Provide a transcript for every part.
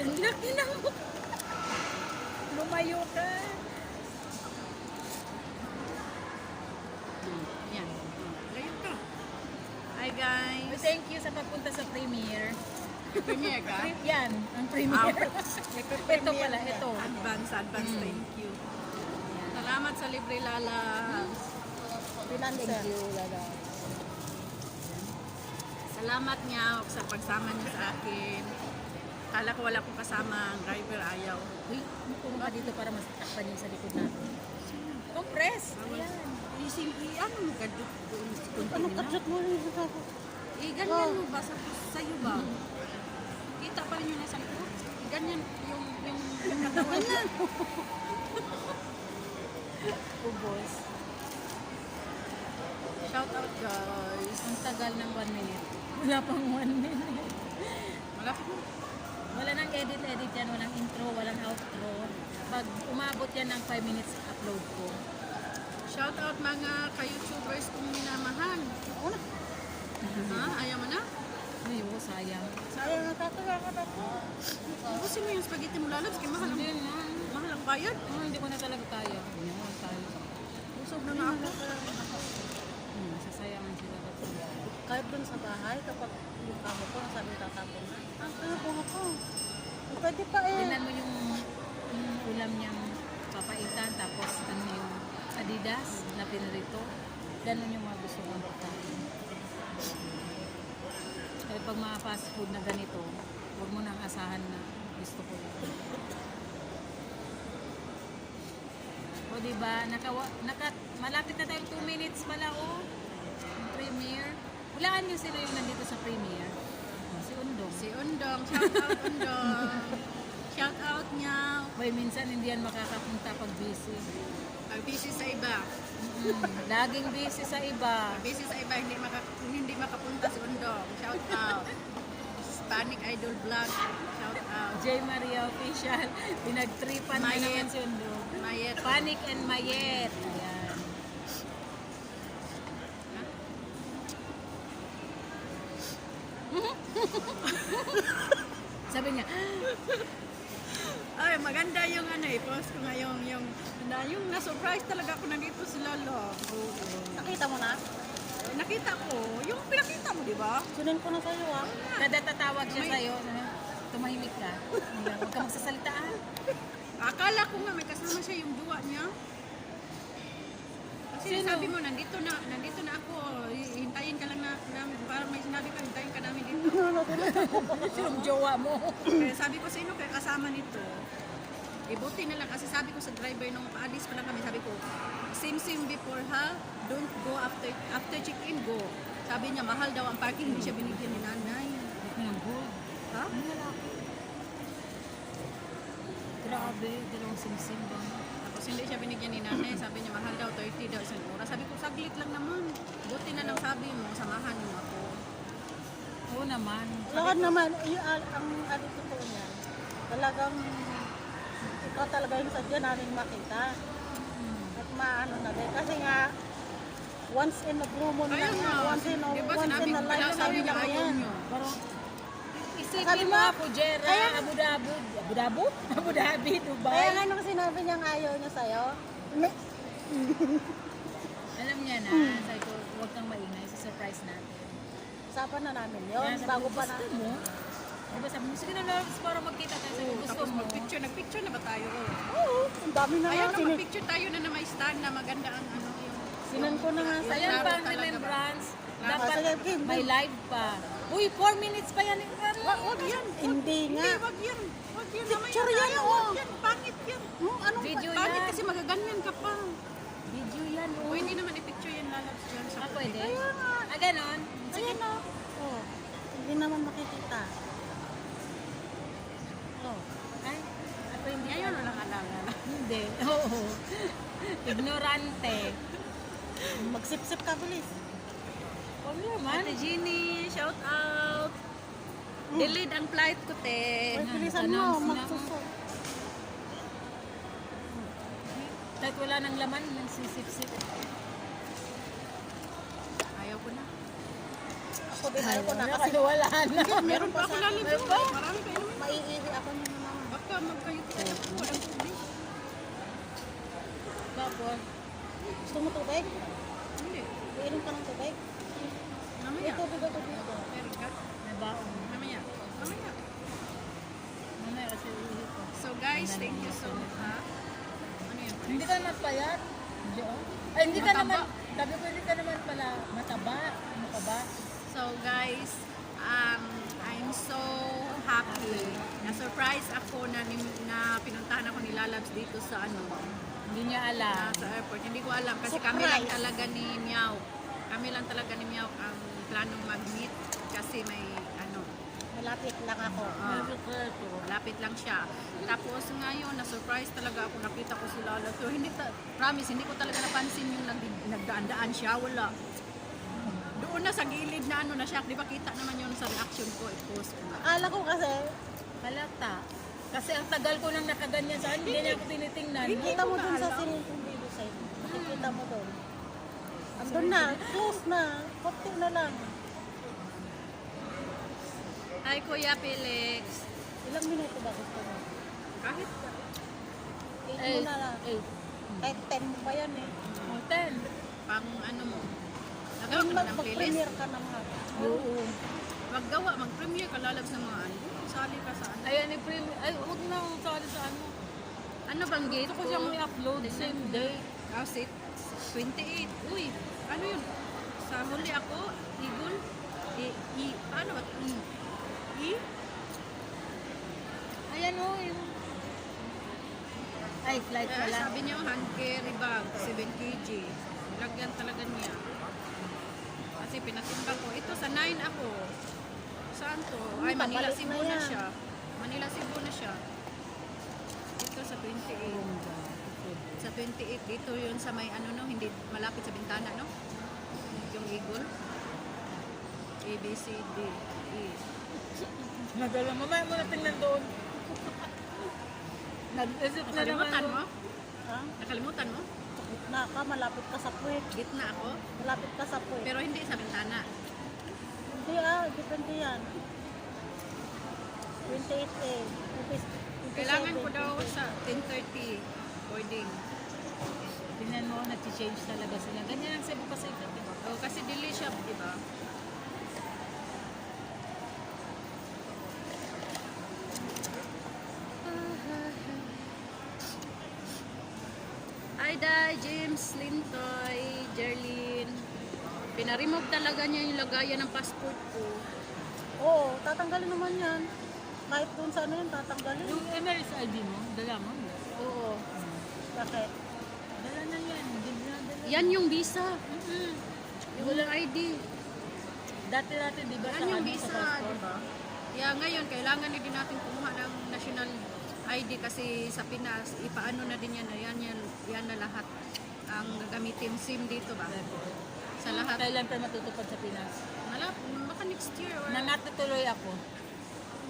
Ang laki na mo. Lumayo ka. Yan. Layo ka. Hi guys. Thank you sa pagpunta sa premiere. Premiere ka? Yan, ang premiere. Ito pala, ito. Advance, thank you. Salamat sa libre lala. Thank you, Lala. Salamat niya sa pagsama niya sa akin. Kala ko wala kong kasama, ang driver ayaw. Uy, puro ka dito para masaktan yung sa likod natin. Compress. Ayan. Ano mo ka doon? Ano katsot mo rin sa ako? Ganyan mo ba? Sa'yo ba? Kita pa rin yung nasa likod? Ganyan yung katawan na. Ubos. Shout out guys. Ang tagal ng 1 minute. Wala pang 1 minute. Malapit mo. Wala nang edit yan, walang intro, walang outro. Pag umabot yan ng 5 minutes, upload ko. Shout out mga ka-YouTubers kong minamahal. Oo na. Ha? Ayaw mo na? Ay, oo, sayang. Sayang na tatalakan ako. Ubusin mo yung spaghetti mo lalabs. Kaya mahal Hindi na. mahal ang bayad. Hindi ko na talaga kaya. Hindi mo tayo. Busog na nga ako. Sasayangan sila. Kahit dun sa bahay, kapag yung kamo ko, sabi tatapon na. Ano po ako? Pwede pa eh. Tingnan mo yung ulam niyang papaitan, tapos ano yung Adidas na pinrito. Ganun yung mga gusto kong pagkain. Kaya pag mga fast food na ganito, huwag mo nang asahan na gusto ko yun. O diba, malapit na tayong 2 minutes pala yung premiere. Hulaan nyo sila yung nandito sa premiere. Si Undong. Si Undong. Shout out Undong. Shout out niya. Hoy, minsan hindi yan makakapunta pag busy. Pag busy sa iba. Laging busy sa iba. Pag busy sa iba, hindi makapunta si Undong. Shout out. Hispanic Idol Vlog. Shout out. J. Maria Official. Pinagtripan na Mayet. naman si Undong. Mayet. Panic and Mayet. Ayan. Sabi niya, Ay, maganda yung post ko nga yung na-surprise talaga ako nandito si Lolo. Nakita mo na? Nakita ko, yung pinakita mo, di ba? Sunin ko na sa'yo ah. kada tatawag siya sa'yo, tumahimik ka. Huwag ka magsasalita. Akala ko nga may kasama siya yung duwa niya. Kasi Sino? sabi mo, nandito na ako. Hintayin ka lang na parang may sinabi ka, hintayin ka namin dito. Yung jowa mo. Kaya sabi ko, sino kaya kasama nito? Buti na lang kasi sabi ko sa driver nung paalis pa lang kami, sabi ko, same before ha, don't go after check-in, go. Sabi niya, mahal daw ang parking, hindi siya binigyan ni nanay. Ha? Grabe, dalawang simsim ba? Tapos hindi siya binigyan ni nanay, sabi niya, mahal daw, 30 daw isang oras. Sabi ko, saglit lang naman. Buti na lang sabi mo, samahan mo ako. Oo naman. Lahat naman, ang adito ko niya. Talagang, ikaw talaga yung sadya namin makita. At maano na din. Kasi nga, once in a blue moon Ayun lang yan. nga. Once in a, Diba once sinabi in a ko pala, lifetime sabi niya, lang ayaw yan. niyo. Isipin Sabi mo, mo, Pujera, kaya- Abu Dhabi. Abu Dhabi? Abu Dhabi, Dubai. Kaya nga nung sinabi niyang ayaw niya sa'yo, Alam niya na, sabi ko, huwag kang maingay, surprise natin. usapan na namin yun. Kaya sabi Bago ko, pa gusto na. mo? Diba sabi mo, sige na Loves, para magkita tayo. Sabi ko, gusto Tapos mo? nagpicture na ba tayo? Oo, ang dami na Ayaw nga. na magpicture tayo na may stand na maganda ang ano yung... Sinan ko na nga Yung sa'yo. Ayan laro pa ang talaga ba? remembrance. Ah, Dapat sige, Kim. may live pa. Uy, 4 minutes pa yan. Wag yan. Hindi nga. Wag yan. Wag yan. Picture Mamaya yan, tayo. oh. Wag yan. Pangit yan. Anong Video Pangit yan. kasi magaganyan ka pa. Video yan. O hindi naman i-picture yan lalabs dyan sa Pwede? Kaya nga. Ganon. Ayan o. Oh. Hindi naman makikita. Oh. Ay, ako hindi. Ngayon walang alala. Hindi. Oo. Ignorante. Magsip-sip ka, bilis. Huwag naman. Ate Jeannie, shout out. Delayed ang flight ko, te. Ay, bilisan mo. announce na. Magsusok. Kahit wala nang laman, nagsisip-sip. Ayaw ko na. Ako din ayaw ko na kasi wala na. Meron pa ako lalim. Meron pa? Marami pa yun. maiihi ako ng tubig? Hindi. Iinom ka ng tubig? May Mamaya. tubig ako dito. Meron ka? May baon. Mamaya. Mamaya. Mamaya kasi ulit ko. So guys, thank you so much. Ha? Ano yan? Hindi ka naman payat. Hindi oh. Ay, hindi ka Mataba. naman. Sabi ko, hindi ka naman pala mataba. Ano ka ba? So guys, I'm so happy. Na-surprise ako na pinuntahan ako ni Lalabs dito sa Hindi niya alam. sa airport. Hindi ko alam kasi kami lang talaga ni Miao. Kami lang talaga ni Miao ang planong mag-meet kasi may Malapit lang ako. lapit lang siya. Tapos ngayon, na-surprise talaga ako. Nakita ko si Lalabs. So, promise, hindi ko talaga napansin yung nagdaan-daan siya. Wala. Doon na sa gilid na na siya. Di ba kita naman yun sa reaction ko. I-post ko na. Akala ko kasi, Halata. Kasi ang tagal ko nang nakaganyan sa akin, hindi niya ako tinitingnan. kita mo dun sa sinintong video sa'yo. Makikita mo dun. Andun na, close na. Konti na lang. Hi, Kuya Felix. Ilang minuto ba gusto mo? Kahit 8 mo na lang. Kahit 10 mo pa yan eh. Hotel. pang mo. Nagawa ka na ng playlist. Mag-premiere ka na mga. Oo. Maggawa, mag-premiere ka lalabs ng mga Sali ka sa Ayan, i-premiere. Ay, huwag na akong sali sa ano. Ano bang gate Gusto ko siyang i-upload same day. Sit 28. Uy, ano yun? Sa huli ako, Eagle. Paano ba? Ayan o, yung... Ay, flight pala. Sabi niya, hand carry bag, 7 kg. Lagyan talaga niya. Kasi pinatimbang ko. Ito, sa 9 ako. Saan to? Ay, Manila, Papalit Cebu na na yan. siya. Manila, Cebu na siya. Ito sa 28. Sa 28, dito yun sa may hindi malapit sa bintana, no? Yung Eagle. A, B, C, D, E. Madala, mamaya mo na tingnan doon. Nag-isip na naman Nakalimutan mo? Ha? Nakalimutan mo? Gitna ka, malapit ka sa puwet. Gitna ako. Malapit ka sa puwet. Pero hindi sa bintana. Hindi depende yan. 28A. Kailangan ko daw sa 10:30 boarding. Tingnan mo, nag-change talaga sila. Ganyan ang Cebu Pacific. Diba? Oh, kasi delay siya, di ba? Hi, Day, James, Lintoy, Jerlyn. Pinaremove talaga niya yung lagayan ng passport ko. Oo, tatanggalin naman yan. Kahit dun sa ano yun, tatanggalin. Yung Emirates ID mo, dala mo. Oo. Bakit? Dala na yan. Dala. Yan yung visa. Yung ID. Dati, di ba? Yan sa yung ano, visa, sa passport? di ba? Yeah, ngayon, kailangan na din natin kumuha ng national ID kasi sa Pinas, ipaano na din yan na lahat ang gagamitin SIM dito ba? Sa lahat. Kailan pa matutupad sa Pinas? Baka next year or Nanatutuloy ako.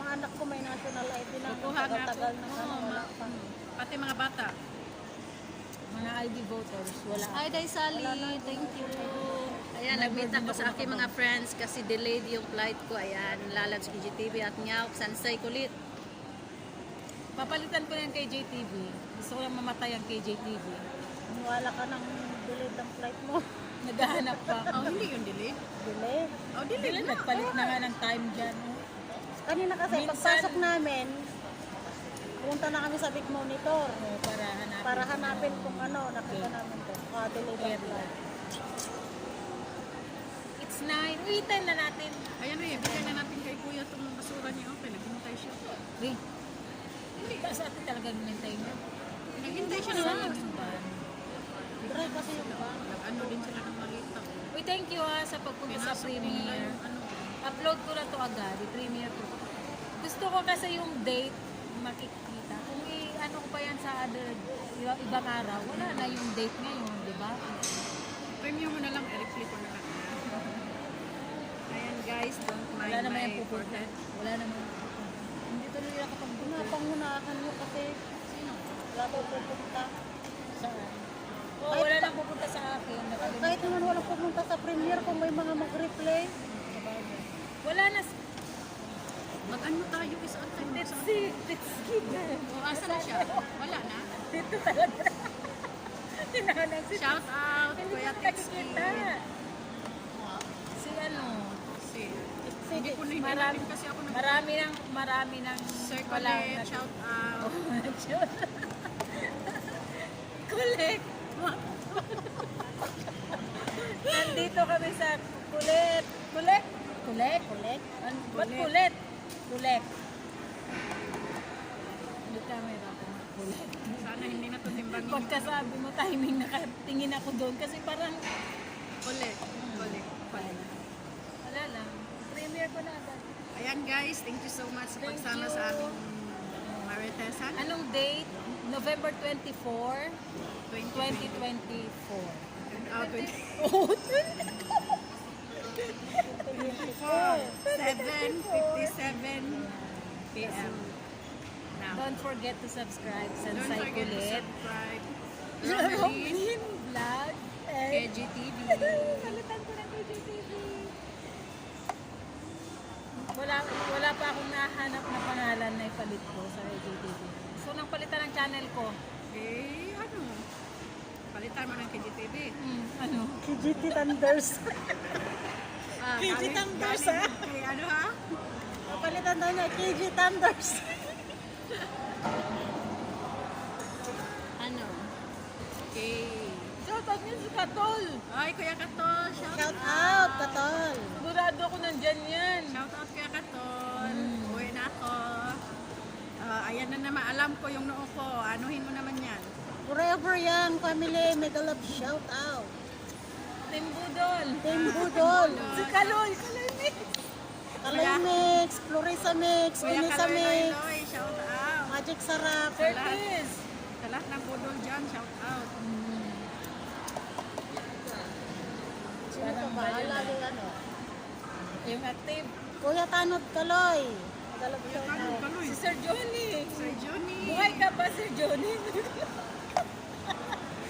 Mga anak ko may national ID na. Kukuha nga ako. Tagal na sana Oo, wala pa. pati mga bata. Mga ID voters, wala. Hi, Day Sally. Thank you. Ayan, nag-meet ako sa aking mga friends kasi delayed yung flight ko. Ayan, Lalabs KGTV at Nyaw, Sansay Kulit. Papalitan ko yan kay JTV. Gusto ko lang mamatay ang KJTV. Wala ka ng delayed ang flight mo. Naghahanap pa. Oh, hindi yung delay. Delay. Oh, Hindi delay lang na. nagpalit na nga ng time dyan. Oh. Kanina kasi Minsan- pagpasok namin, pumunta na kami sa Big Monitor Oh, para hanapin. para hanapin kung ano, nakita namin to. Delayed ang Area. flight. It's 9. Uy, 10 na natin. Ayan na, bigyan na natin kay Kuya itong basura niya. Okay, naghintay siya. Uy. Hindi ka sa atin talaga minintay niya. Naghintay siya Sa naman. yung van. Dry kasi yung ba? Nag-ano din sila ng malita. Uy, thank you sa pagpunta sa Pinasok din nila premiere. yung ano. Upload ko na to agad, i-premiere ko. Gusto ko kasi yung date makikita. Kung ano ko pa yan sa ibang araw, wala na yung date ngayon, di ba? Premium mo na lang, i-replay ko na lang. Ayan guys, don't mind Wala naman my yung pupunta. forehead. Wala naman. Hindi tuloy ako pang Pinapangunahan mo kasi Sino? wala daw pupunta. saan. Oh, wala nang pupunta sa akin. Nakalimutan. Kahit naman walang pumunta sa premiere kung may mga mag-replay. Wala na. Mag-ano tayo isa at time Let's sa... see. Let's see. O, asa na siya? Wala na? Dito talaga. Hinahanap si Shout out, Hindi Kuya ko Titsky. nakikita. Si ano, Si, hindi ko na marami, hindi kasi ako nag- marami ng Sir wala Colette, na- shout out. Kulit. Nandito kami sa kulit. Kulit? Kulit? Kulit. Ba't kulit? Kulit. Hindi camera ko. Kulit. Sana hindi na ito timbangin. Pagkasabi mo, timing nakatingin ako doon kasi parang Ulit. wala lang. Premiere ko na agad. Ayan guys, thank you so much sa Thank pagsama you. sa aming Maritesan. Anong date? November 24, 2020. 2024. Oh, 20. Oh, 7:57 p.m. Now, Don't forget to subscribe sa don't Sansay forget to Kulit. subscribe. Romeline, Romeline Vlog. KGTV. Palitan ko ng KGTV. Wala pa akong nahanap na pangalan na ipalit ko sa KGTV. So, nang palitan ng channel ko. Eh, ano? Palitan mo ng KGTV. Ano? KGT Thunders. KG Thunders, Kay ano ha? Palitan daw niya, KG Thunders. Ano? Okay. Shoutout niya si Katol. Ay, Kuya Katol, Shout out, Katol. Sigurado ako nandyan yan. Shout out Kuya Katol. Uwi na ako. Ayan na naman, alam ko yung noo ko. Anuhin mo naman yan. Forever Young Family, mega love shout out. Team Budol. Team Budol. Si Kaloy. Kaloy mix. Kalay Mix, Florisa Mix, Kuya Unisa Kaloy Mix, Loy, shout out. Magic Sarap. Curtis. Sa lahat ng budol dyan, shout out. Sino ka ba? Lagi ano? Yung active. Kuya Tanod Kaloy. Mega love shout Kaloy, out. Kaloy. Si Sir Johnny. Sir Johnny. Buhay ka ba, Sir Johnny?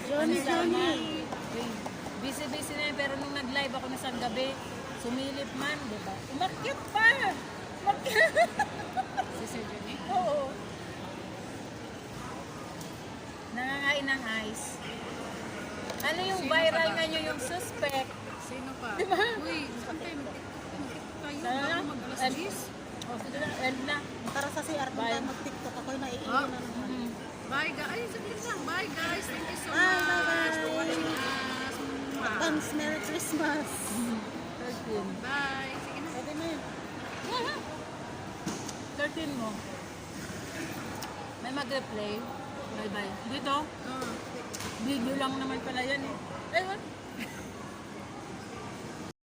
Johnny Johnny. Busy-busy na yun, pero nung nag-live ako na sa gabi, sumilip man, di ba? Umakyat pa! Umakyat! Si Sir Johnny. Oo. Nangangain ng ice. Ano yung Sino viral pa ba? nga nyo yung suspect? Sino pa? Diba? Uy, saan tayo? Mag-tiktok tayo Sana na? bago mag-alas 10. Oh, sige na, end na. Tara sa CR, Bye. punta mag-tiktok. Ako'y naiiwan Oh. na naman. Bye guys. Ay, saglit lang. Bye guys. Thank you so Bye, much bye, bye. for watching us. Mwah. Advance Merry Christmas. 13. Bye. Sige na. Pwede na yun. 13 mo. May mag-replay. Bye-bye. Dito, Oh. video lang naman pala yan eh. Eh, what?